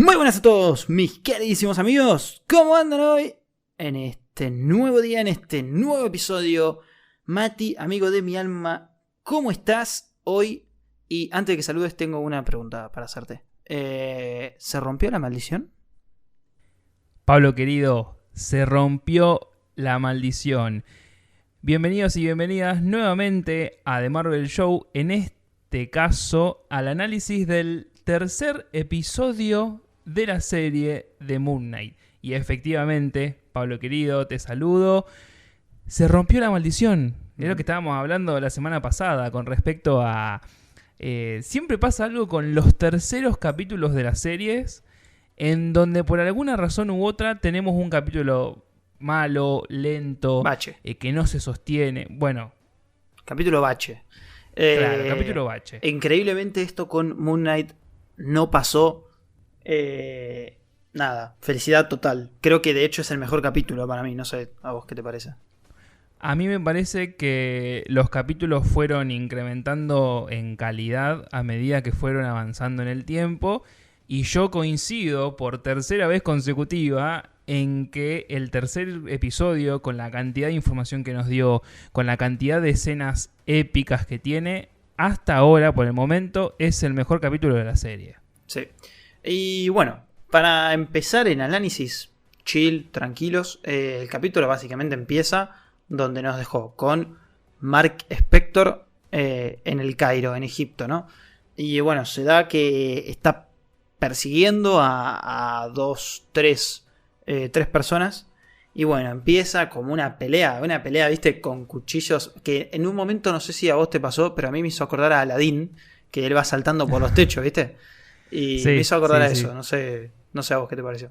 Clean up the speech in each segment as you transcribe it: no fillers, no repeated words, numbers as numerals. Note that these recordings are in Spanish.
Muy buenas a todos, mis queridísimos amigos. ¿Cómo andan hoy? En este nuevo día, en este nuevo episodio. Mati, amigo de mi alma, ¿cómo estás hoy? Y antes de que saludes, tengo una pregunta para hacerte. ¿Se rompió la maldición? Pablo querido, se rompió la maldición. Bienvenidos y bienvenidas nuevamente a The Marvel Show. En este caso, al análisis del tercer episodio de la serie de Moon Knight. Y efectivamente, Pablo querido, te saludo. Se rompió la maldición. Es lo que estábamos hablando la semana pasada con respecto a... siempre pasa algo con los terceros capítulos de las series, en donde por alguna razón u otra tenemos un capítulo malo, lento, Bache. Que no se sostiene. Bueno, Capítulo bache. claro, capítulo bache. Increíblemente esto con Moon Knight no pasó. Nada, felicidad total. Creo que de hecho es el mejor capítulo para mí. No sé, ¿a vos qué te parece? A mí me parece que los capítulos fueron incrementando en calidad a medida que fueron avanzando en el tiempo. Y yo coincido por tercera vez consecutiva en que el tercer episodio, con la cantidad de información que nos dio, con la cantidad de escenas épicas que tiene, hasta ahora, por el momento, es el mejor capítulo de la serie. Sí. Y bueno, para empezar el análisis chill, tranquilos, el capítulo básicamente empieza donde nos dejó con Mark Spector en el Cairo, en Egipto, ¿no? Y bueno, se da que está persiguiendo a tres personas. Y bueno, empieza como una pelea, viste, con cuchillos, que en un momento, no sé si a vos te pasó, pero a mí me hizo acordar a Aladdin, que él va saltando por los techos, viste. Y Sí, me hizo acordar a eso, sí. no sé a vos qué te pareció.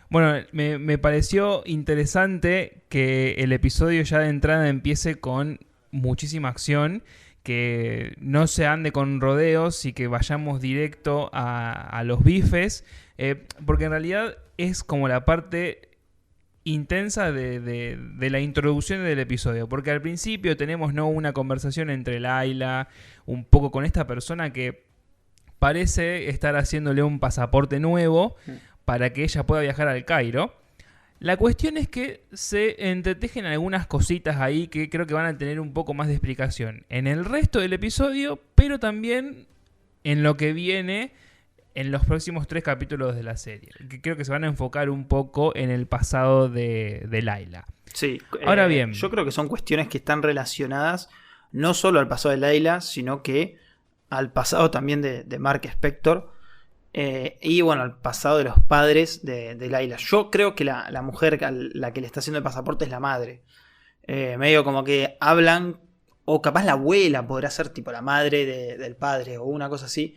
Bueno, me pareció interesante que el episodio ya de entrada empiece con muchísima acción, que no se ande con rodeos y que vayamos directo a los bifes, porque en realidad es como la parte intensa de la introducción del episodio, porque al principio tenemos una conversación entre Layla, un poco con esta persona que parece estar haciéndole un pasaporte nuevo para que ella pueda viajar al Cairo. La cuestión es que se entretejen algunas cositas ahí que creo que van a tener un poco más de explicación en el resto del episodio, pero también en lo que viene en los próximos 3 capítulos de la serie, que creo que se van a enfocar un poco en el pasado de Layla. Sí, ahora bien, yo creo que son cuestiones que están relacionadas no solo al pasado de Layla, sino que al pasado también de Mark Spector. Y bueno, al pasado de los padres de Layla. Yo creo que la mujer a la que le está haciendo el pasaporte es la madre. Medio como que hablan, o capaz la abuela podrá ser tipo la madre del padre o una cosa así.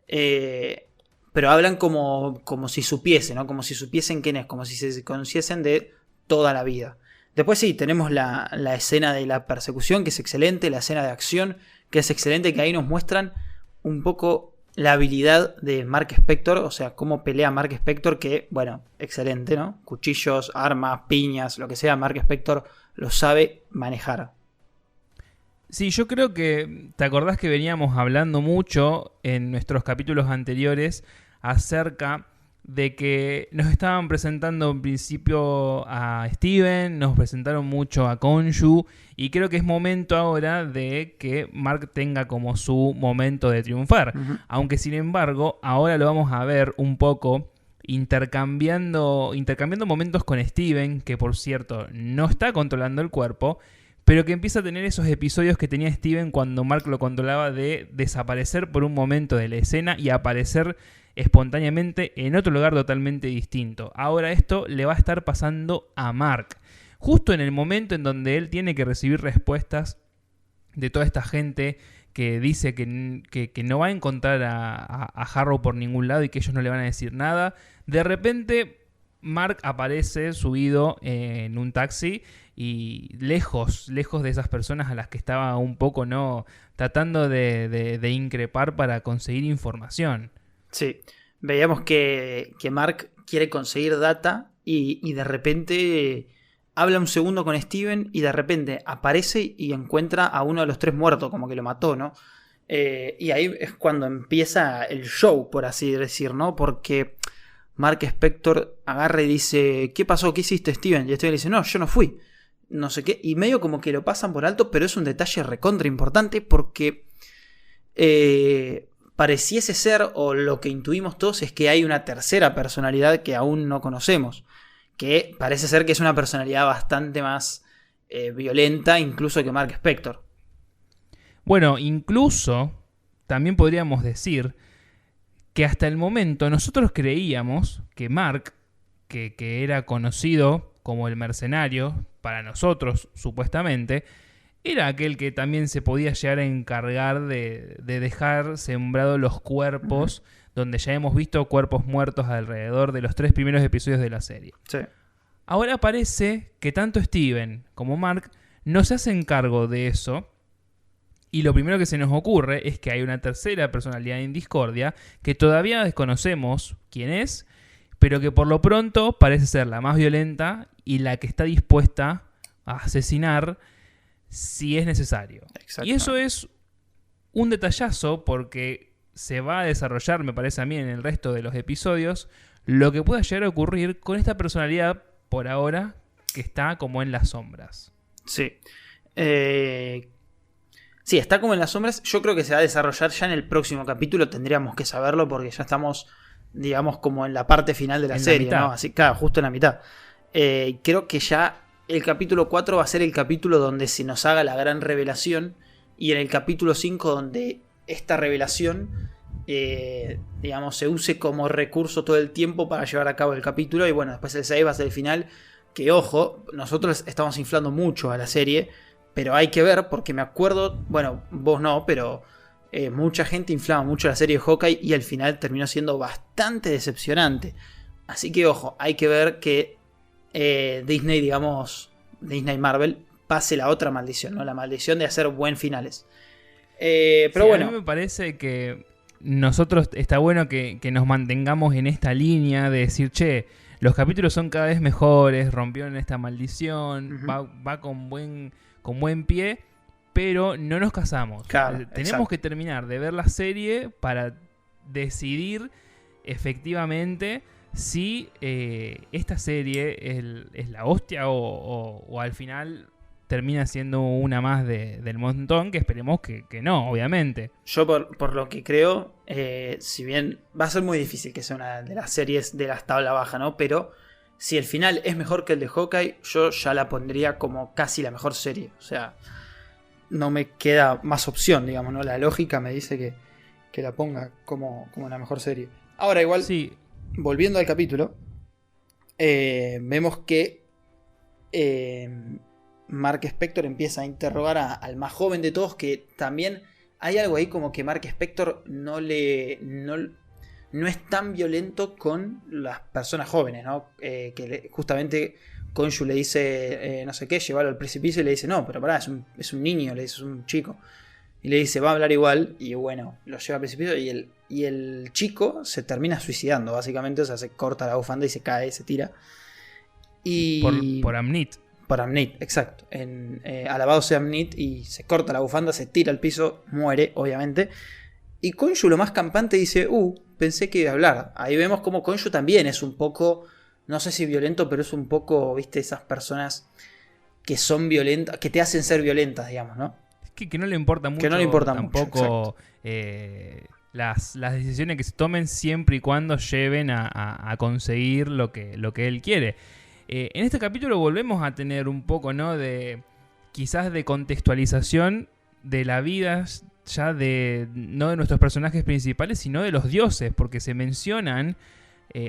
Pero hablan como si supiesen, ¿no? Como si supiesen quién es, como si se conociesen de toda la vida. Después sí, tenemos la escena de la persecución, que es excelente, la escena de acción, que es excelente, que ahí nos muestran un poco la habilidad de Mark Spector, o sea, cómo pelea Mark Spector, que, bueno, excelente, ¿no? Cuchillos, armas, piñas, lo que sea, Mark Spector lo sabe manejar. Sí, yo creo que te acordás que veníamos hablando mucho en nuestros capítulos anteriores acerca de que nos estaban presentando en principio a Steven, nos presentaron mucho a Khonshu, y creo que es momento ahora de que Mark tenga como su momento de triunfar. Uh-huh. Aunque sin embargo, ahora lo vamos a ver un poco intercambiando momentos con Steven, que por cierto no está controlando el cuerpo, pero que empieza a tener esos episodios que tenía Steven cuando Mark lo controlaba, de desaparecer por un momento de la escena y aparecer espontáneamente en otro lugar totalmente distinto. Ahora esto le va a estar pasando a Mark, justo en el momento en donde él tiene que recibir respuestas de toda esta gente que dice que no va a encontrar a Harrow por ningún lado y que ellos no le van a decir nada. De repente Mark aparece subido en un taxi y lejos de esas personas a las que estaba un poco tratando de increpar para conseguir información. Sí, veíamos que Mark quiere conseguir data y de repente habla un segundo con Steven y de repente aparece y encuentra a uno de los 3 muertos, como que lo mató, ¿no? Y ahí es cuando empieza el show, por así decir, ¿no? Porque Mark Spector agarra y dice, ¿qué pasó? ¿Qué hiciste, Steven? Y Steven le dice, no, yo no fui. No sé qué. Y medio como que lo pasan por alto, pero es un detalle recontra importante porque pareciese ser, o lo que intuimos todos, es que hay una tercera personalidad que aún no conocemos. Que parece ser que es una personalidad bastante más violenta, incluso que Mark Spector. Bueno, incluso también podríamos decir que hasta el momento nosotros creíamos que Mark, que era conocido como el mercenario, para nosotros supuestamente, era aquel que también se podía llegar a encargar de dejar sembrados los cuerpos, donde ya hemos visto cuerpos muertos alrededor de los 3 primeros episodios de la serie. Sí. Ahora parece que tanto Steven como Mark no se hacen cargo de eso. Y lo primero que se nos ocurre es que hay una tercera personalidad en discordia que todavía desconocemos quién es, pero que por lo pronto parece ser la más violenta y la que está dispuesta a asesinar si es necesario. Y eso es un detallazo porque se va a desarrollar, me parece a mí, en el resto de los episodios, lo que pueda llegar a ocurrir con esta personalidad por ahora que está como en las sombras. Sí. Sí, está como en las sombras. Yo creo que se va a desarrollar ya en el próximo capítulo. Tendríamos que saberlo porque ya estamos, digamos, como en la parte final de la serie, ¿no? Así, claro, justo en la mitad. Creo que ya el capítulo 4 va a ser el capítulo donde se nos haga la gran revelación. Y en el capítulo 5 donde esta revelación, digamos, se use como recurso todo el tiempo para llevar a cabo el capítulo. Y bueno, después el 6 va a ser el final. Que ojo, nosotros estamos inflando mucho a la serie. Pero hay que ver, porque me acuerdo, bueno, vos no, pero mucha gente inflaba mucho la serie de Hawkeye y al final terminó siendo bastante decepcionante. Así que ojo, hay que ver que Disney, digamos, Disney Marvel, pase la otra maldición, ¿no? La maldición de hacer buen finales. Pero sí, bueno. A mí me parece que nosotros está bueno que nos mantengamos en esta línea de decir, che, los capítulos son cada vez mejores, rompieron esta maldición, va con buen pie, pero no nos casamos. Claro, tenemos que terminar de ver la serie para decidir efectivamente si esta serie es la hostia o al final termina siendo una más del montón, que esperemos que no, obviamente. Yo por lo que creo, si bien va a ser muy difícil que sea una de las series de la tabla baja, ¿no? Pero si el final es mejor que el de Hawkeye, yo ya la pondría como casi la mejor serie. O sea, no me queda más opción, digamos, ¿no? La lógica me dice que la ponga como la mejor serie. Ahora igual, sí. Volviendo al capítulo, vemos que Mark Spector empieza a interrogar al más joven de todos, que también hay algo ahí como que Mark Spector no es tan violento con las personas jóvenes, ¿no? Justamente Khonshu le dice, no sé qué, llevarlo al precipicio y le dice, no, pero pará, es un niño, le dice, es un chico. Y le dice, va a hablar igual, y bueno, lo lleva al precipicio y el chico se termina suicidando, básicamente, o sea, se corta la bufanda y se cae, se tira. Y por Amnit. Por Amnit, exacto. Alabado sea Amnit, y se corta la bufanda, se tira al piso, muere, obviamente. Y Khonshu, lo más campante, dice, pensé que iba a hablar. Ahí vemos como Khonshu también es un poco, no sé si violento, pero es un poco, viste, esas personas que son violentas, que te hacen ser violentas, digamos, ¿no? Que no le importa mucho. Que no le importa tampoco las decisiones que se tomen siempre y cuando lleven a conseguir lo que él quiere. En este capítulo volvemos a tener un poco, ¿no? Quizás de contextualización de la vida ya no de nuestros personajes principales, sino de los dioses, porque se mencionan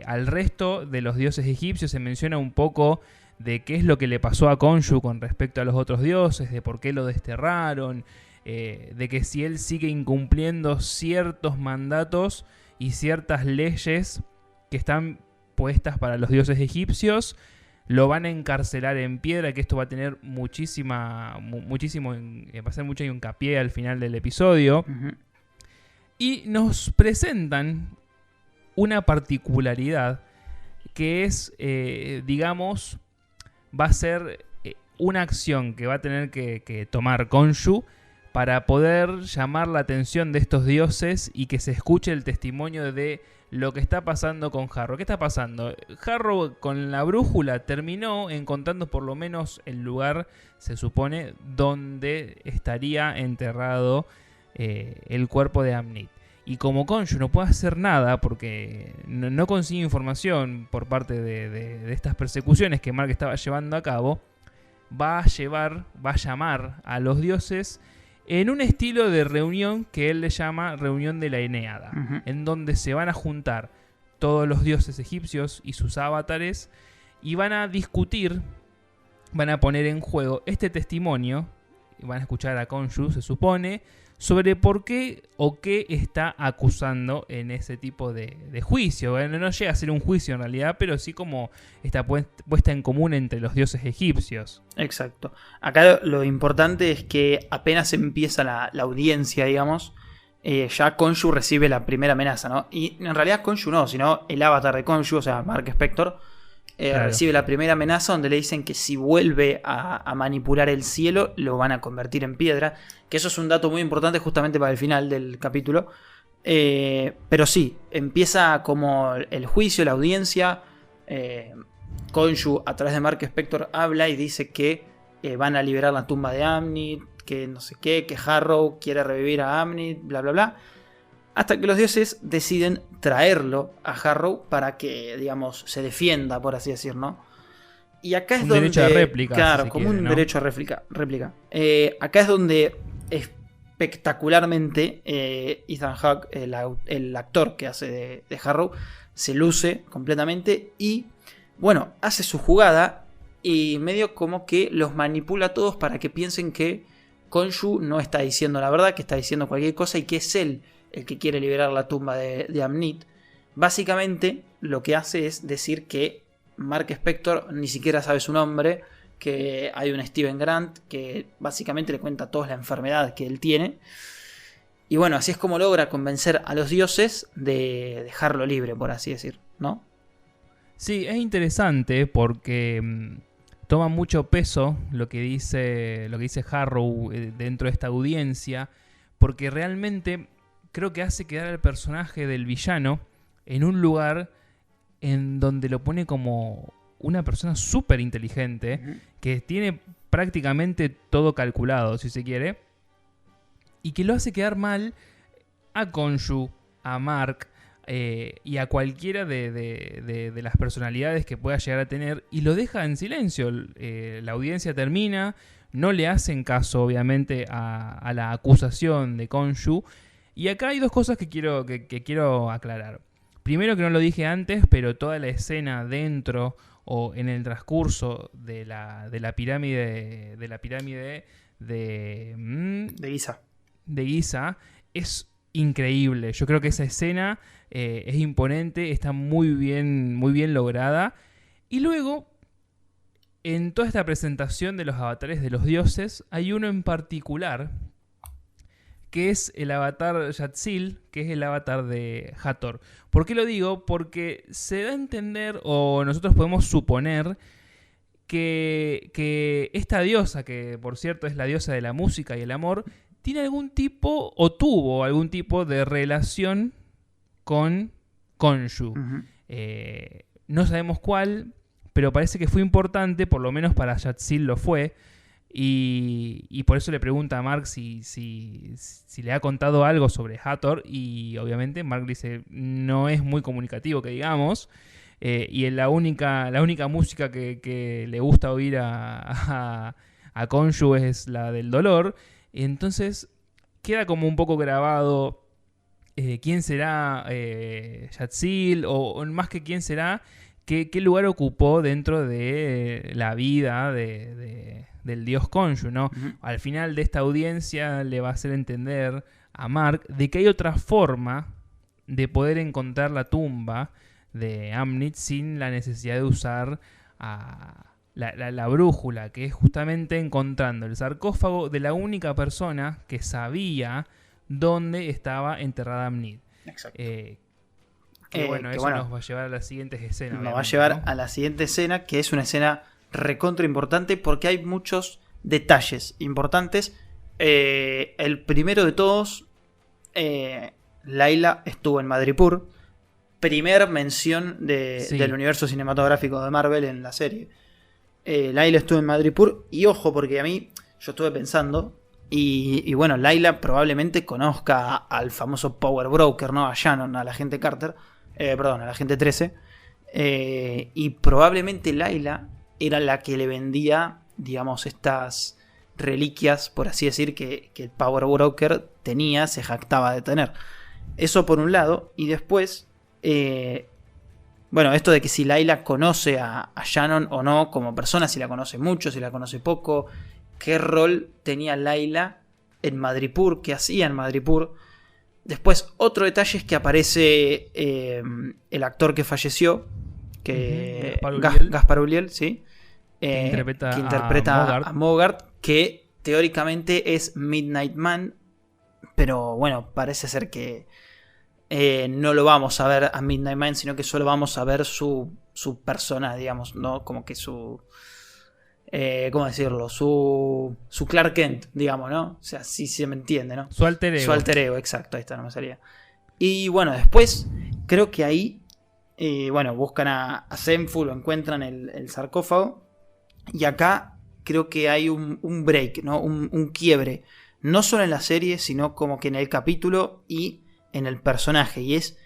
al resto de los dioses egipcios, se menciona un poco de qué es lo que le pasó a Khonshu con respecto a los otros dioses, de por qué lo desterraron, de que si él sigue incumpliendo ciertos mandatos y ciertas leyes que están puestas para los dioses egipcios, lo van a encarcelar en piedra, que esto va a tener muchísimo, va a ser mucho hincapié al final del episodio. Uh-huh. Y nos presentan una particularidad que es, digamos, va a ser una acción que va a tener que tomar Khonshu para poder llamar la atención de estos dioses y que se escuche el testimonio de lo que está pasando con Harrow. ¿Qué está pasando? Harrow con la brújula terminó encontrando por lo menos el lugar, se supone, donde estaría enterrado el cuerpo de Amnit. Y como Khonshu no puede hacer nada porque no consigue información por parte de estas persecuciones que Mark estaba llevando a cabo, va a llamar a los dioses en un estilo de reunión que él le llama reunión de la Eneada, en donde se van a juntar todos los dioses egipcios y sus avatares y van a discutir, van a poner en juego este testimonio, y van a escuchar a Khonshu, se supone, sobre por qué o qué está acusando en ese tipo de juicio. Bueno, no llega a ser un juicio en realidad, pero sí como está puesta en común entre los dioses egipcios. Exacto. Acá lo importante es que apenas empieza la audiencia, digamos, ya Khonshu recibe la primera amenaza, ¿no? Y en realidad Khonshu no, sino el avatar de Khonshu, o sea, Mark Spector, claro, recibe la primera amenaza donde le dicen que si vuelve a manipular el cielo, lo van a convertir en piedra. Que eso es un dato muy importante justamente para el final del capítulo. Pero sí, empieza como el juicio, la audiencia. Khonshu, a través de Mark Spector, habla y dice que van a liberar la tumba de Amnit, que no sé qué, que Harrow quiere revivir a Amnit, bla bla bla. Hasta que los dioses deciden traerlo a Harrow para que, digamos, se defienda, por así decir, ¿no? Y acá es donde... Un derecho a réplica. Claro, si como quiere, un ¿no? derecho a réplica. Acá es donde espectacularmente Ethan Hawke, el actor que hace de Harrow, se luce completamente y, bueno, hace su jugada y medio como que los manipula a todos para que piensen que Khonshu no está diciendo la verdad, que está diciendo cualquier cosa y que es él el que quiere liberar la tumba de Amnit. Básicamente lo que hace es decir que Mark Spector ni siquiera sabe su nombre, que hay un Steven Grant que básicamente le cuenta a todos la enfermedad que él tiene. Y bueno, así es como logra convencer a los dioses de dejarlo libre, por así decir, ¿no? Sí, es interesante porque toma mucho peso lo que dice Harrow dentro de esta audiencia, porque realmente creo que hace quedar al personaje del villano en un lugar en donde lo pone como una persona súper inteligente, que tiene prácticamente todo calculado, si se quiere, y que lo hace quedar mal a Khonshu, a Mark y a cualquiera de las personalidades que pueda llegar a tener, y lo deja en silencio. La audiencia termina, no le hacen caso obviamente a la acusación de Khonshu, y acá hay dos cosas que quiero aclarar. Primero, que no lo dije antes, pero toda la escena dentro o en el transcurso de la pirámide de Giza. De Giza es increíble. Yo creo que esa escena es imponente, está muy bien lograda. Y luego, en toda esta presentación de los avatares de los dioses, hay uno en particular que es el avatar Yatzil, que es el avatar de Hathor. ¿Por qué lo digo? Porque se da a entender, o nosotros podemos suponer, que esta diosa, que por cierto es la diosa de la música y el amor, tiene algún tipo, o tuvo algún tipo de relación con Khonshu. No sabemos cuál, pero parece que fue importante, por lo menos para Yatzil lo fue. Y por eso le pregunta a Mark si le ha contado algo sobre Hathor, y obviamente Mark dice no es muy comunicativo, que digamos, y la única música que le gusta oír a Khonshu es la del dolor. Entonces queda como un poco grabado quién será Yatzil, o más que quién será, qué lugar ocupó dentro de la vida del dios Khonshu, ¿no? Al final de esta audiencia le va a hacer entender a Mark de que hay otra forma de poder encontrar la tumba de Amnit sin la necesidad de usar la brújula, que es justamente encontrando el sarcófago de la única persona que sabía dónde estaba enterrada Amnit. Exacto. Eso nos va a llevar a las siguientes escenas. Nos va a llevar a la siguiente escena, que es una escena recontra importante porque hay muchos detalles importantes El primero de todos, Layla estuvo en Madripoor. Primer mención del universo cinematográfico de Marvel en la serie. Layla estuvo en Madripoor. Y ojo, porque a mí, yo estuve pensando. Y bueno, Layla probablemente conozca al famoso Power Broker, ¿no? A Shannon, a la agente Carter. Perdón, a la agente 13. Y probablemente Layla era la que le vendía, digamos, estas reliquias, por así decir, que el Power Broker tenía, se jactaba de tener. Eso por un lado. Y después, bueno, esto de que si Layla conoce a Shannon o no como persona, si la conoce mucho, si la conoce poco, qué rol tenía Layla en Madripoor, qué hacía en Madripoor. Después, otro detalle es que aparece el actor que falleció, que Gaspar Ulliel, ¿sí? Que interpreta a Mogart, que teóricamente es Midnight Man, pero bueno, parece ser que no lo vamos a ver a Midnight Man, sino que solo vamos a ver su persona, digamos, ¿no? Como que su... ¿cómo decirlo? Su Clark Kent, digamos, ¿no? O sea, sí se me entiende, ¿no? Su alter ego. Su alter ego, exacto, ahí está, no me salía. Y bueno, después creo que ahí, bueno, buscan a Zenfu, lo encuentran el sarcófago. Y acá creo que hay un break, ¿no? Un quiebre. No solo en la serie, sino como que en el capítulo y en el personaje. Y es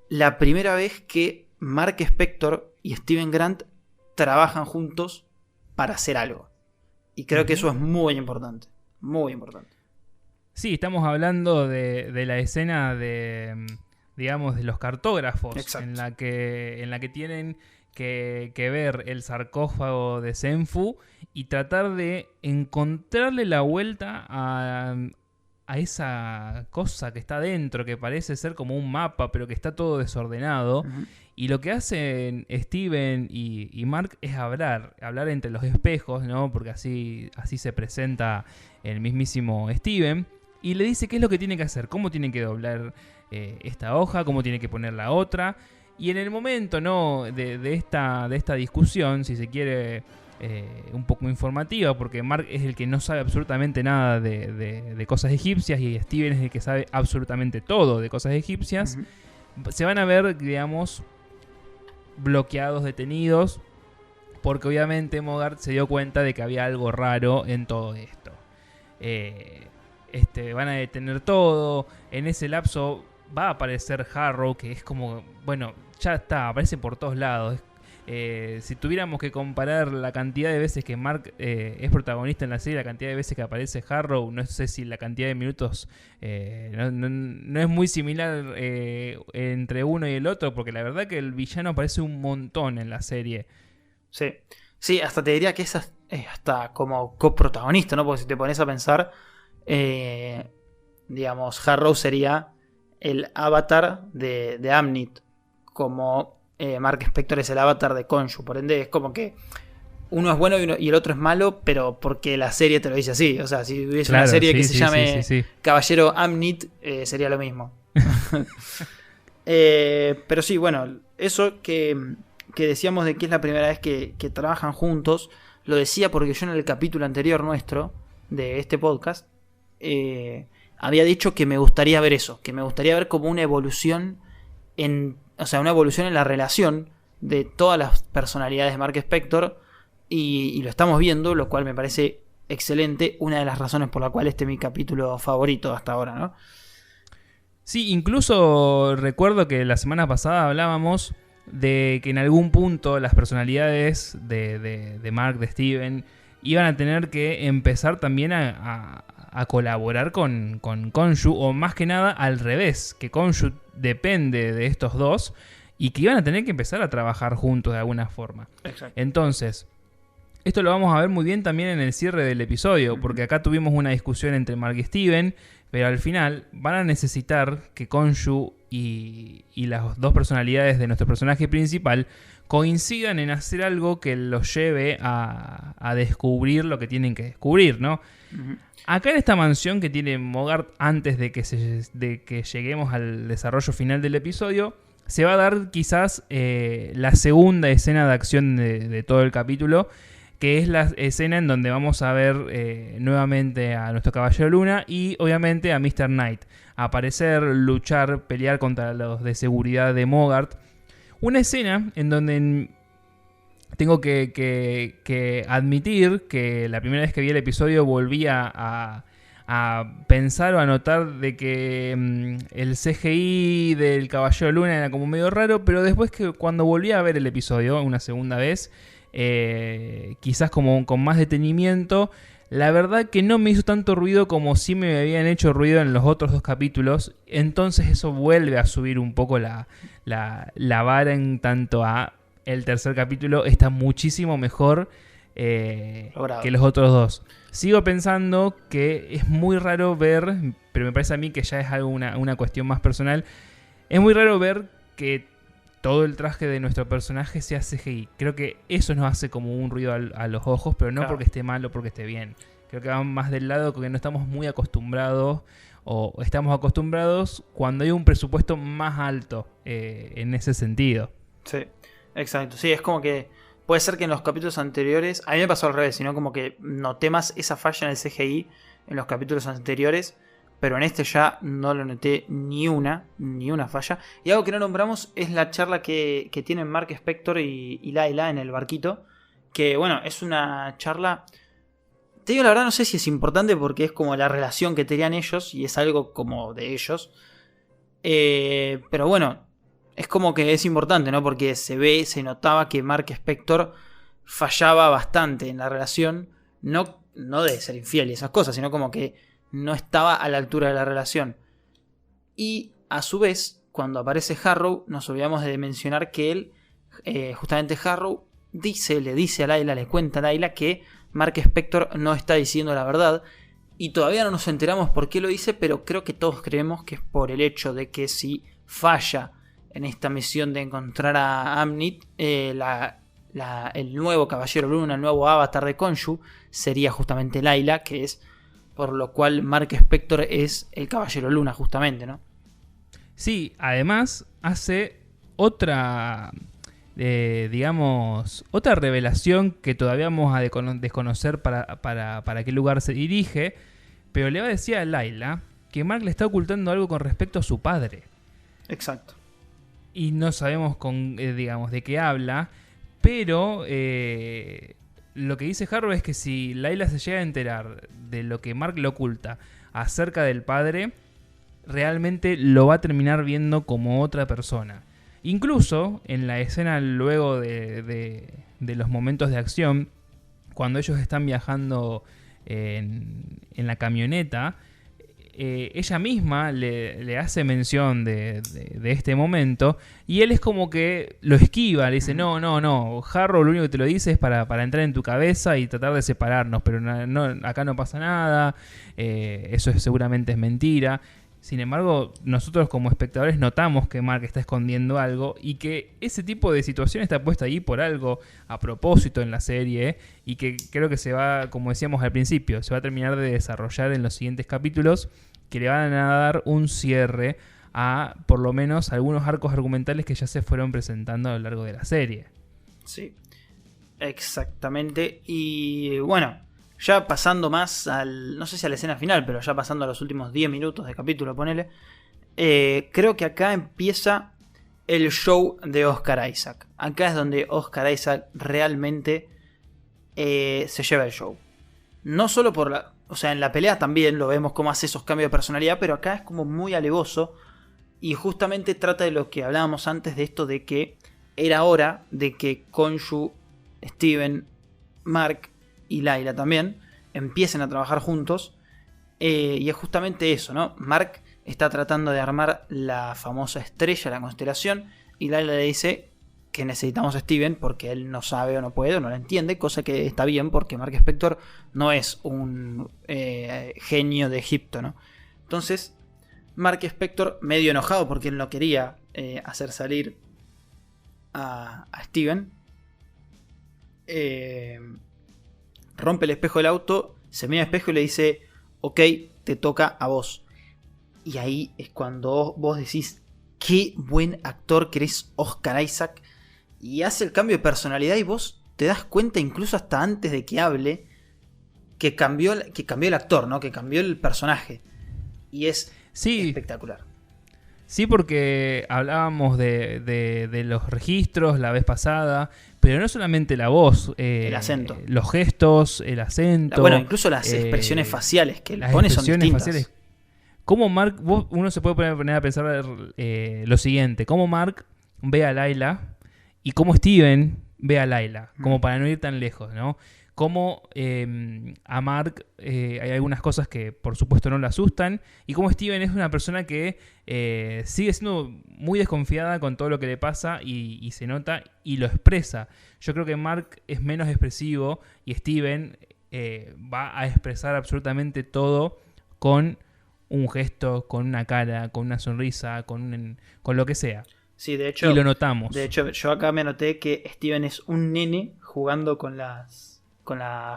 la primera vez que Mark Spector y Steven Grant trabajan juntos para hacer algo. Y creo que eso es muy importante. Muy importante. Sí, estamos hablando de la escena de, digamos, de los cartógrafos. Exacto. En la que tienen que ver el sarcófago de Zenfu y tratar de encontrarle la vuelta a esa cosa que está dentro, que parece ser como un mapa, pero que está todo desordenado. Uh-huh. Y lo que hacen Steven y Mark es hablar entre los espejos, ¿no? Porque así se presenta el mismísimo Steven. Y le dice qué es lo que tiene que hacer, cómo tiene que doblar esta hoja, cómo tiene que poner la otra. Y en el momento, ¿no? de esta discusión, si se quiere, un poco informativa, porque Mark es el que no sabe absolutamente nada de cosas egipcias y Steven es el que sabe absolutamente todo de cosas egipcias, uh-huh. Se van a ver, digamos, bloqueados, detenidos, porque obviamente Mogart se dio cuenta de que había algo raro en todo esto. Van a detener todo. En ese lapso va a aparecer Harrow, que es como, bueno, ya está, aparece por todos lados. Si tuviéramos que comparar la cantidad de veces que Mark es protagonista en la serie, la cantidad de veces que aparece Harrow, no sé si la cantidad de minutos no es muy similar entre uno y el otro, porque la verdad que el villano aparece un montón en la serie. Sí, hasta te diría que es hasta como coprotagonista, ¿no? Porque si te pones a pensar, digamos, Harrow sería el avatar de Amnit, como Mark Spector es el avatar de Khonshu. Por ende, es como que uno es bueno y el otro es malo, pero porque la serie te lo dice así. O sea, si hubiese una serie que se llame Caballero Amnit, sería lo mismo. Pero sí, bueno, eso que decíamos de que es la primera vez que trabajan juntos, lo decía porque yo en el capítulo anterior nuestro de este podcast había dicho que me gustaría ver eso, que me gustaría ver como una evolución una evolución en la relación de todas las personalidades de Mark Spector, y lo estamos viendo, lo cual me parece excelente, una de las razones por la cual este es mi capítulo favorito hasta ahora, ¿no? Sí, incluso recuerdo que la semana pasada hablábamos de que en algún punto las personalidades de Mark, de Steven, iban a tener que empezar también a colaborar con Khonshu, o más que nada al revés, que Khonshu depende de estos dos y que iban a tener que empezar a trabajar juntos de alguna forma. Exacto. Entonces, esto lo vamos a ver muy bien también en el cierre del episodio, uh-huh. Porque acá tuvimos una discusión entre Mark y Steven, pero al final van a necesitar que Khonshu y las dos personalidades de nuestro personaje principal coincidan en hacer algo que los lleve a descubrir lo que tienen que descubrir, ¿no? Uh-huh. Acá en esta mansión que tiene Mogart, antes de que lleguemos al desarrollo final del episodio, se va a dar quizás la segunda escena de acción de todo el capítulo, que es la escena en donde vamos a ver nuevamente a nuestro Caballero Luna y obviamente a Mr. Knight aparecer, luchar, pelear contra los de seguridad de Mogart. Una escena en donde tengo que admitir que la primera vez que vi el episodio volví a pensar o a notar de que el CGI del Caballero Luna era como medio raro, pero después que cuando volví a ver el episodio una segunda vez, quizás como con más detenimiento, la verdad que no me hizo tanto ruido como sí me habían hecho ruido en los otros 2 capítulos. Entonces eso vuelve a subir un poco la vara en tanto a el tercer capítulo está muchísimo mejor que los otros 2. Sigo pensando que es muy raro ver, pero me parece a mí que ya es algo una cuestión más personal, es muy raro ver que todo el traje de nuestro personaje sea CGI. Creo que eso nos hace como un ruido a los ojos, pero no porque esté mal o porque esté bien. Creo que va más del lado que no estamos muy acostumbrados o estamos acostumbrados cuando hay un presupuesto más alto en ese sentido. Sí, exacto. Sí, es como que puede ser que en los capítulos anteriores, a mí me pasó al revés, sino como que noté más esa falla en el CGI en los capítulos anteriores, pero en este ya no lo noté ni una falla. Y algo que no nombramos es la charla que tienen Mark Spector y Layla en el barquito, que bueno, es una charla, te digo la verdad, no sé si es importante porque es como la relación que tenían ellos y es algo como de ellos, pero bueno, es como que es importante, ¿no? Porque se notaba que Mark Spector fallaba bastante en la relación, no de ser infiel y esas cosas, sino como que no estaba a la altura de la relación. Y a su vez, cuando aparece Harrow, nos olvidamos de mencionar que él, justamente Harrow, le dice a Layla, le cuenta a Layla que Mark Spector no está diciendo la verdad. Y todavía no nos enteramos por qué lo dice, pero creo que todos creemos que es por el hecho de que si falla en esta misión de encontrar a Amnit, el nuevo Caballero Luna, el nuevo avatar de Khonshu, sería justamente Layla, que es por lo cual Mark Spector es el Caballero Luna, justamente, ¿no? Sí, además hace otra, otra revelación que todavía vamos a desconocer para qué lugar se dirige, pero le va a decir a Layla que Mark le está ocultando algo con respecto a su padre. Exacto. Y no sabemos de qué habla, pero lo que dice Harrow es que si Layla se llega a enterar de lo que Mark le oculta acerca del padre, realmente lo va a terminar viendo como otra persona. Incluso en la escena luego de los momentos de acción, cuando ellos están viajando en la camioneta, ella misma le hace mención de este momento y él es como que lo esquiva, le dice no, Harrow lo único que te lo dice es para entrar en tu cabeza y tratar de separarnos, pero acá no pasa nada, eso seguramente es mentira. Sin embargo, nosotros como espectadores notamos que Mark está escondiendo algo y que ese tipo de situación está puesta ahí por algo a propósito en la serie y que creo que se va, como decíamos al principio, se va a terminar de desarrollar en los siguientes capítulos que le van a dar un cierre a por lo menos algunos arcos argumentales que ya se fueron presentando a lo largo de la serie. Sí, exactamente. Y bueno, ya pasando más no sé si a la escena final, pero ya pasando a los últimos 10 minutos de capítulo, ponele, creo que acá empieza el show de Oscar Isaac. Acá es donde Oscar Isaac realmente se lleva el show. No solo por o sea, en la pelea también lo vemos cómo hace esos cambios de personalidad, pero acá es como muy alevoso y justamente trata de lo que hablábamos antes, de esto de que era hora de que Khonshu, Steven, Mark y Layla también empiecen a trabajar juntos, y es justamente eso, ¿no? Mark está tratando de armar la famosa estrella, la constelación, y Layla le dice que necesitamos a Steven porque él no sabe o no puede o no lo entiende, cosa que está bien porque Mark Spector no es un genio de Egipto, ¿no? Entonces Mark Spector, medio enojado porque él no quería hacer salir a Steven, rompe el espejo del auto, se mira al espejo y le dice: ok, te toca a vos. Y ahí es cuando vos decís: qué buen actor que eres Oscar Isaac. Y hace el cambio de personalidad y vos te das cuenta incluso hasta antes de que hable que cambió el actor, ¿no? Que cambió el personaje. Y es espectacular. Sí, porque hablábamos de los registros la vez pasada, pero no solamente la voz, el acento, los gestos, el acento. Bueno, incluso las expresiones faciales que él pone son distintas. Faciales. ¿Cómo Mark, uno se puede poner a pensar lo siguiente? ¿Cómo Mark ve a Layla y cómo Steven ve a Layla? Como para no ir tan lejos, ¿no? Cómo a Mark hay algunas cosas que por supuesto no le asustan, y cómo Steven es una persona que sigue siendo muy desconfiada con todo lo que le pasa y se nota y lo expresa. Yo creo que Mark es menos expresivo y Steven va a expresar absolutamente todo con un gesto, con una cara, con una sonrisa, con lo que sea. Sí, de hecho, y lo notamos. De hecho, yo acá me anoté que Steven es un nene jugando con las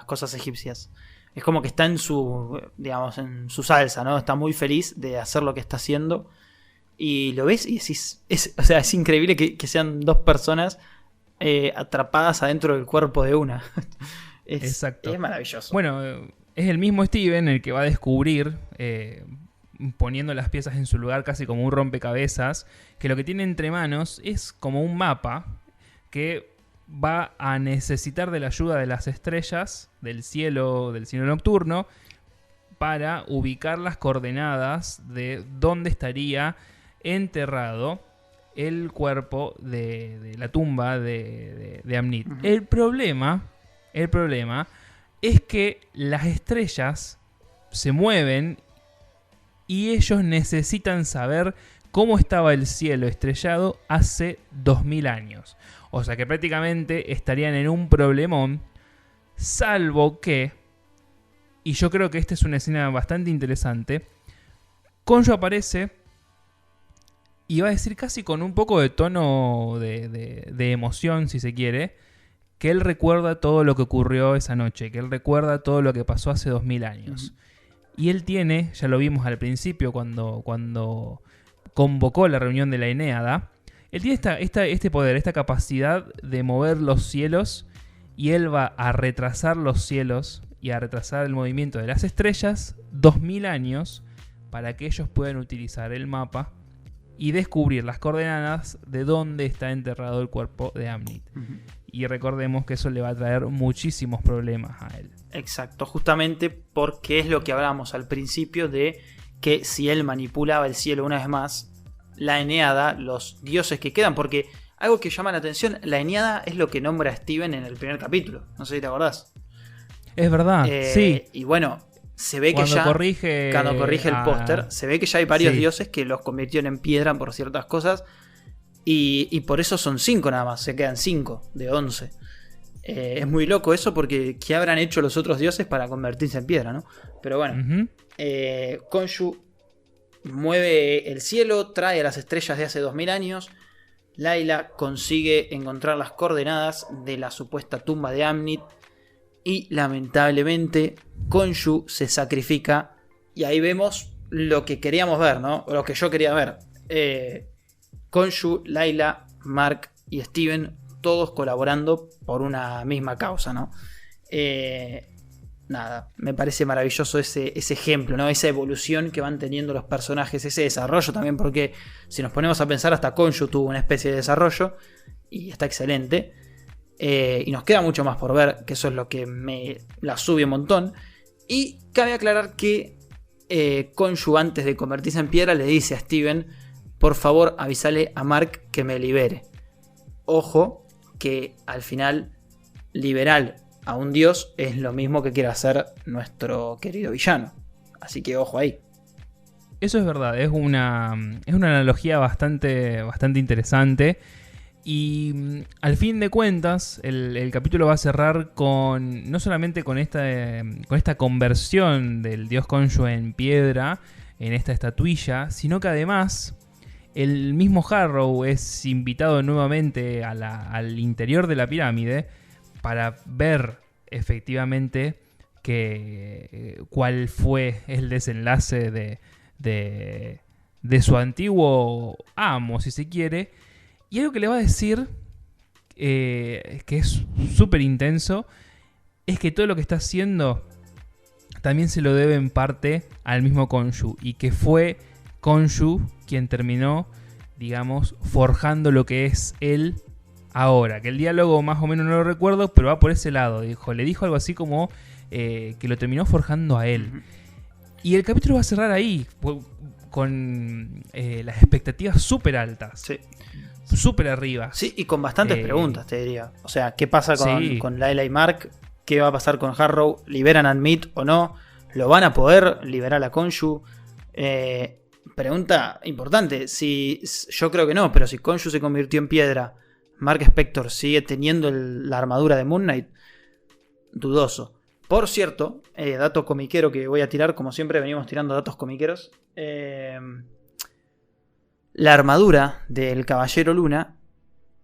cosas egipcias. Es como que está en su, digamos, en su salsa, ¿no? Está muy feliz de hacer lo que está haciendo. Y lo ves y decís, o sea, es increíble que sean dos personas atrapadas adentro del cuerpo de una. Exacto. Es maravilloso. Bueno, es el mismo Steven el que va a descubrir, poniendo las piezas en su lugar casi como un rompecabezas, que lo que tiene entre manos es como un mapa que va a necesitar de la ayuda de las estrellas del cielo nocturno para ubicar las coordenadas de dónde estaría enterrado el cuerpo de la tumba de Amnit. Uh-huh. El problema es que las estrellas se mueven y ellos necesitan saber cómo estaba el cielo estrellado hace 2000 años. O sea que prácticamente estarían en un problemón, salvo que, y yo creo que esta es una escena bastante interesante, Khonshu aparece y va a decir casi con un poco de tono de emoción, si se quiere, que él recuerda todo lo que ocurrió esa noche, que él recuerda todo lo que pasó hace 2000 años. Y él tiene, ya lo vimos al principio cuando convocó la reunión de la Eneada, él tiene este poder, esta capacidad de mover los cielos, y él va a retrasar los cielos y a retrasar el movimiento de las estrellas 2000 años para que ellos puedan utilizar el mapa y descubrir las coordenadas de dónde está enterrado el cuerpo de Amnit. Uh-huh. Y recordemos que eso le va a traer muchísimos problemas a él. Exacto, justamente porque es lo que hablábamos al principio de que si él manipulaba el cielo una vez más, la Eneada, los dioses que quedan, porque algo que llama la atención, la Eneada es lo que nombra a Steven en el primer capítulo, no sé si te acordás. Es verdad, sí. Y bueno, se ve cuando que ya cuando corrige el póster, se ve que ya hay varios dioses que los convirtieron en piedra por ciertas cosas, y por eso son 5 nada más, se quedan 5 de 11. Es muy loco eso, porque ¿qué habrán hecho los otros dioses para convertirse en piedra, no? Pero bueno, Khonshu mueve el cielo, trae a las estrellas de hace 2000 años. Layla consigue encontrar las coordenadas de la supuesta tumba de Amnit. Y lamentablemente Khonshu se sacrifica. Y ahí vemos lo que queríamos ver, ¿no? O lo que yo quería ver. Khonshu, Layla, Mark y Steven, todos colaborando por una misma causa, ¿no? Nada, me parece maravilloso ese ejemplo, ¿no? Esa evolución que van teniendo los personajes, ese desarrollo también, porque si nos ponemos a pensar, hasta Khonshu tuvo una especie de desarrollo y está excelente. Y nos queda mucho más por ver, que eso es lo que me la sube un montón. Y cabe aclarar que Khonshu, antes de convertirse en piedra, le dice a Steven: por favor, avísale a Mark que me libere. Ojo, que al final liberar a un dios es lo mismo que quiere hacer nuestro querido villano. Así que ojo ahí. Eso es verdad, es una analogía bastante interesante. Y al fin de cuentas, el capítulo va a cerrar no solamente con esta conversión del dios Khonshu en piedra, en esta estatuilla, sino que además el mismo Harrow es invitado nuevamente al interior de la pirámide para ver efectivamente cuál fue el desenlace de su antiguo amo, si se quiere. Y algo que le va a decir, que es súper intenso, es que todo lo que está haciendo también se lo debe en parte al mismo Khonshu, y que fue Khonshu quien terminó, digamos, forjando lo que es él ahora. Que el diálogo más o menos no lo recuerdo, pero va por ese lado. Le dijo algo así como que lo terminó forjando a él. Y el capítulo va a cerrar ahí, con las expectativas súper altas. Sí. Súper arriba. Sí, y con bastantes preguntas, te diría. O sea, ¿qué pasa con Layla y Mark? ¿Qué va a pasar con Harrow? ¿Liberan a Meat o no? ¿Lo van a poder liberar a Khonshu? Pregunta importante. Yo creo que no, pero si Khonshu se convirtió en piedra, Mark Spector sigue teniendo la armadura de Moon Knight, dudoso. Por cierto, dato comiquero que voy a tirar, como siempre venimos tirando datos comiqueros. La armadura del Caballero Luna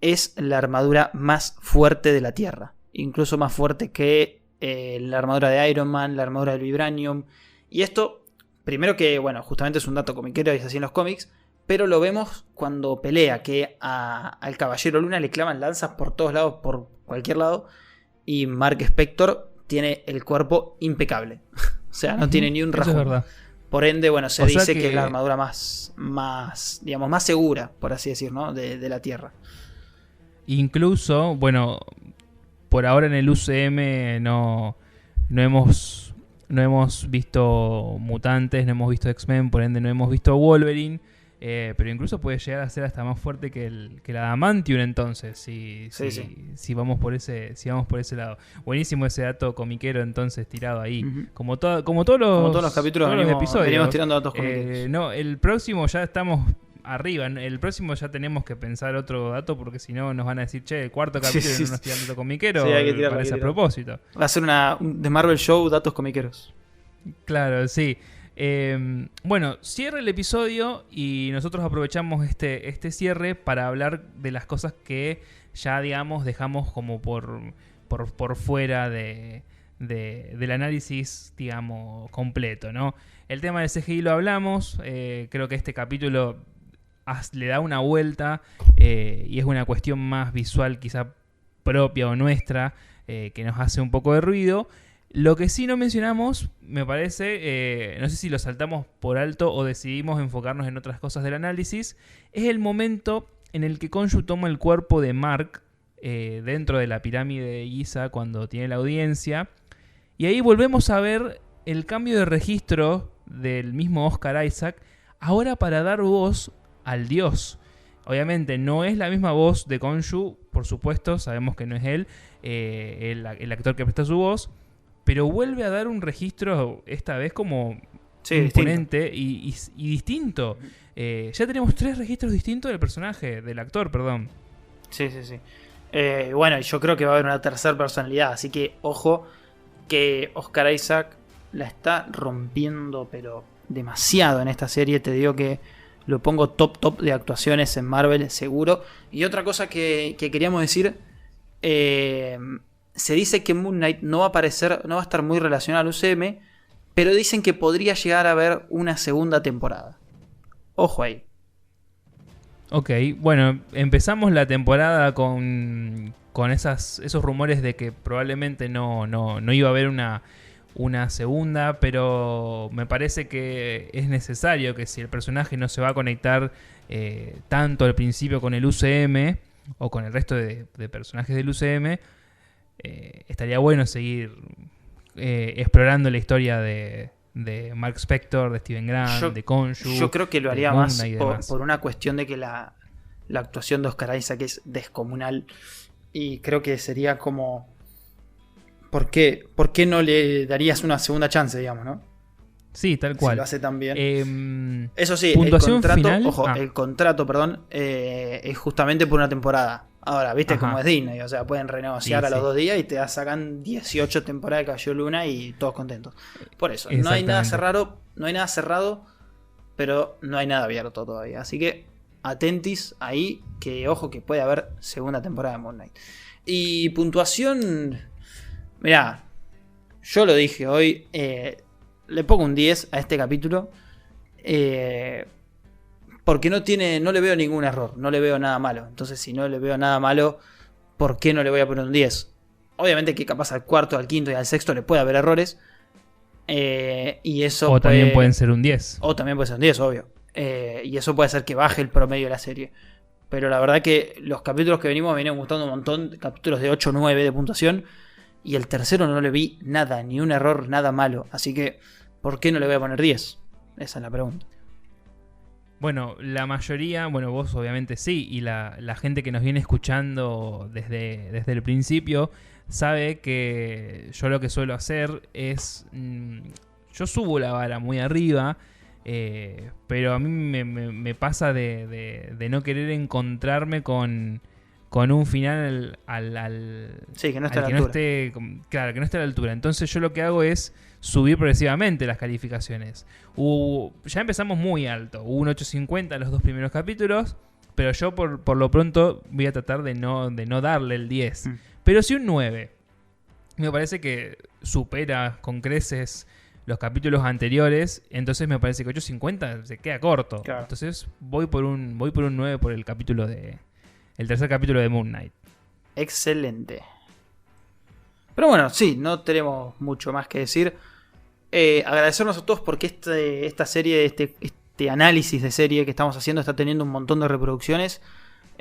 es la armadura más fuerte de la Tierra. Incluso más fuerte que la armadura de Iron Man, la armadura del Vibranium. Y esto, primero que, bueno, justamente es un dato comiquero y es así en los cómics, pero lo vemos cuando pelea, que al Caballero Luna le clavan lanzas por todos lados, por cualquier lado, y Mark Spector tiene el cuerpo impecable. O sea, no tiene ni un rajón. Eso es verdad. Por ende, bueno, se dice que es la armadura más, digamos, más segura, por así decir, ¿no? de la Tierra. Incluso, bueno, por ahora en el UCM no hemos visto mutantes, no hemos visto X-Men, por ende no hemos visto Wolverine. Pero incluso puede llegar a ser hasta más fuerte que la Adamantium, entonces, si vamos por ese lado. Buenísimo ese dato comiquero, entonces, tirado ahí. Uh-huh. Como todos los capítulos, todos los episodios. Venimos tirando datos comiqueros. No, el próximo ya estamos arriba. El próximo ya tenemos que pensar otro dato, porque si no nos van a decir, che, el cuarto capítulo no nos tiran dato comiquero. Sí, hay que tirarlo, parece a propósito. Va a ser un The Marvel Show, datos comiqueros. Claro, sí. Bueno, cierra el episodio y nosotros aprovechamos este cierre para hablar de las cosas que ya, digamos, dejamos como por fuera del análisis, digamos, completo, ¿no? El tema del CGI lo hablamos, creo que este capítulo le da una vuelta y es una cuestión más visual quizá propia o nuestra, que nos hace un poco de ruido. Lo que sí no mencionamos, me parece, no sé si lo saltamos por alto o decidimos enfocarnos en otras cosas del análisis, es el momento en el que Khonshu toma el cuerpo de Mark dentro de la pirámide de Giza cuando tiene la audiencia, y ahí volvemos a ver el cambio de registro del mismo Oscar Isaac, ahora para dar voz al dios. Obviamente no es la misma voz de Khonshu, por supuesto, sabemos que no es él, el actor que presta su voz, pero vuelve a dar un registro, esta vez como imponente y distinto. Ya tenemos 3 registros distintos del personaje, del actor, perdón. Sí. Bueno, yo creo que va a haber una tercera personalidad, así que ojo que Oscar Isaac la está rompiendo, pero demasiado en esta serie. Te digo que lo pongo top de actuaciones en Marvel, seguro. Y otra cosa que queríamos decir... se dice que Moon Knight no va a estar muy relacionado al UCM, pero dicen que podría llegar a haber una segunda temporada. Ojo ahí. Ok, bueno, empezamos la temporada con esos rumores de que probablemente no iba a haber una segunda, pero me parece que es necesario que si el personaje no se va a conectar tanto al principio con el UCM o con el resto de personajes del UCM, estaría bueno seguir explorando la historia de Mark Spector, de Steven Grant, de Khonshu. Yo creo que lo haría más por una cuestión de que la actuación de Oscar Isaac es descomunal. Y creo que sería como... ¿Por qué no le darías una segunda chance, digamos, no? Sí, tal cual. Si lo hace tan bien. Eso sí, el contrato, es justamente por una temporada. Ahora, viste cómo es Disney, o sea, pueden renegociar a los 2 días y te sacan 18 temporadas de Caballero Luna y todos contentos. Por eso, no hay nada cerrado, pero no hay nada abierto todavía. Así que atentis ahí, que ojo que puede haber segunda temporada de Moon Knight. Y puntuación, mirá, yo lo dije hoy, le pongo un 10 a este capítulo. Porque no le veo ningún error, no le veo nada malo. Entonces, si no le veo nada malo, ¿por qué no le voy a poner un 10? Obviamente que capaz al cuarto, al quinto y al sexto le puede haber errores. Y eso O también pueden ser un 10. O también puede ser un 10, obvio. Y eso puede hacer que baje el promedio de la serie. Pero la verdad que los capítulos que venimos me vienen gustando un montón. Capítulos de 8 o 9 de puntuación. Y el tercero no le vi nada, ni un error, nada malo. Así que, ¿por qué no le voy a poner 10? Esa es la pregunta. Bueno, la mayoría, bueno, vos obviamente sí, y la gente que nos viene escuchando desde el principio sabe que yo lo que suelo hacer es, yo subo la vara muy arriba, pero a mí me pasa de no querer encontrarme con un final sí, que no esté a la que altura. no esté, claro, que no esté a la altura. Entonces yo lo que hago es subir progresivamente las calificaciones. Ya empezamos muy alto. Hubo un 8.50 en los 2 primeros capítulos, pero yo por lo pronto voy a tratar de no darle el 10. Pero sí un 9. Me parece que supera con creces los capítulos anteriores, entonces me parece que 8.50 se queda corto. Claro. Entonces voy por un 9 por el tercer capítulo de Moon Knight. Excelente. Pero bueno, sí, no tenemos mucho más que decir. Agradecernos a todos porque esta serie, este análisis de serie que estamos haciendo está teniendo un montón de reproducciones.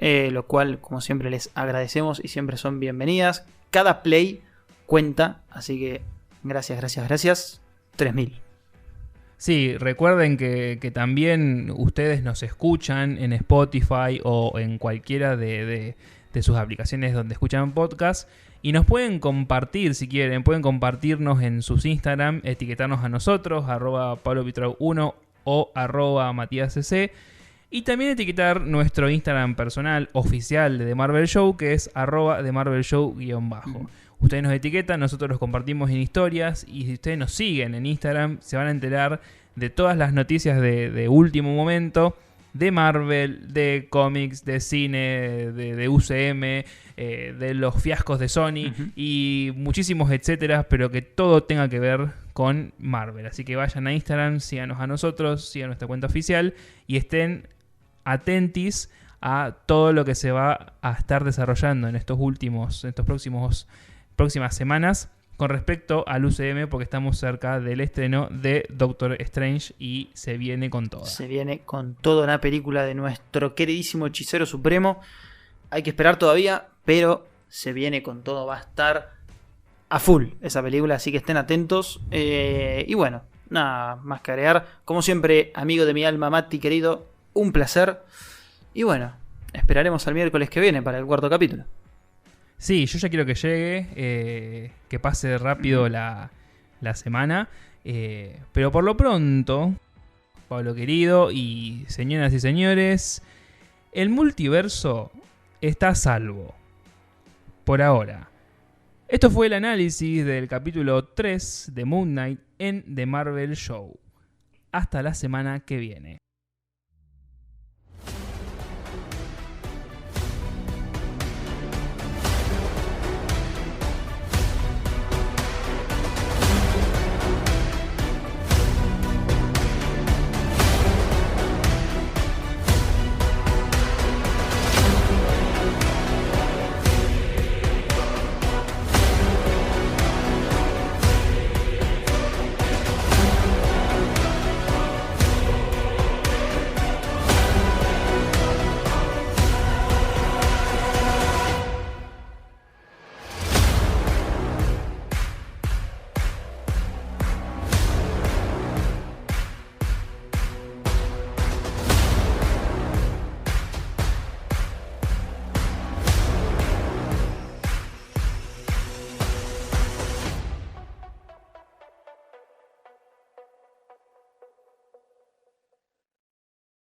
Lo cual, como siempre, les agradecemos y siempre son bienvenidas. Cada play cuenta, así que gracias. 3.000. Sí, recuerden que también ustedes nos escuchan en Spotify o en cualquiera de sus aplicaciones donde escuchan podcast y nos pueden compartir si quieren, pueden compartirnos en sus Instagram, etiquetarnos a nosotros, @PabloPitrau1 o @MatíasCC, y también etiquetar nuestro Instagram personal oficial de The Marvel Show, que es @TheMarvelShow_. Ustedes nos etiquetan, nosotros los compartimos en historias, y si ustedes nos siguen en Instagram se van a enterar de todas las noticias de último momento, de Marvel, de cómics, de cine, de UCM, de los fiascos de Sony y muchísimos etcétera, pero que todo tenga que ver con Marvel. Así que vayan a Instagram, síganos a nosotros, sigan nuestra cuenta oficial y estén atentis a todo lo que se va a estar desarrollando en estos próximas semanas con respecto al UCM, porque estamos cerca del estreno de Doctor Strange y se viene con todo. Se viene con toda una película de nuestro queridísimo hechicero supremo. Hay que esperar todavía, pero se viene con todo. Va a estar a full esa película, así que estén atentos. Y bueno, nada más que agregar. Como siempre, amigo de mi alma, Mati querido, un placer. Y bueno, esperaremos al miércoles que viene para el 4º capítulo. Sí, yo ya quiero que llegue, que pase rápido la semana, pero por lo pronto, Pablo querido y señoras y señores, el multiverso está a salvo, por ahora. Esto fue el análisis del capítulo 3 de Moon Knight en The Marvel Show. Hasta la semana que viene.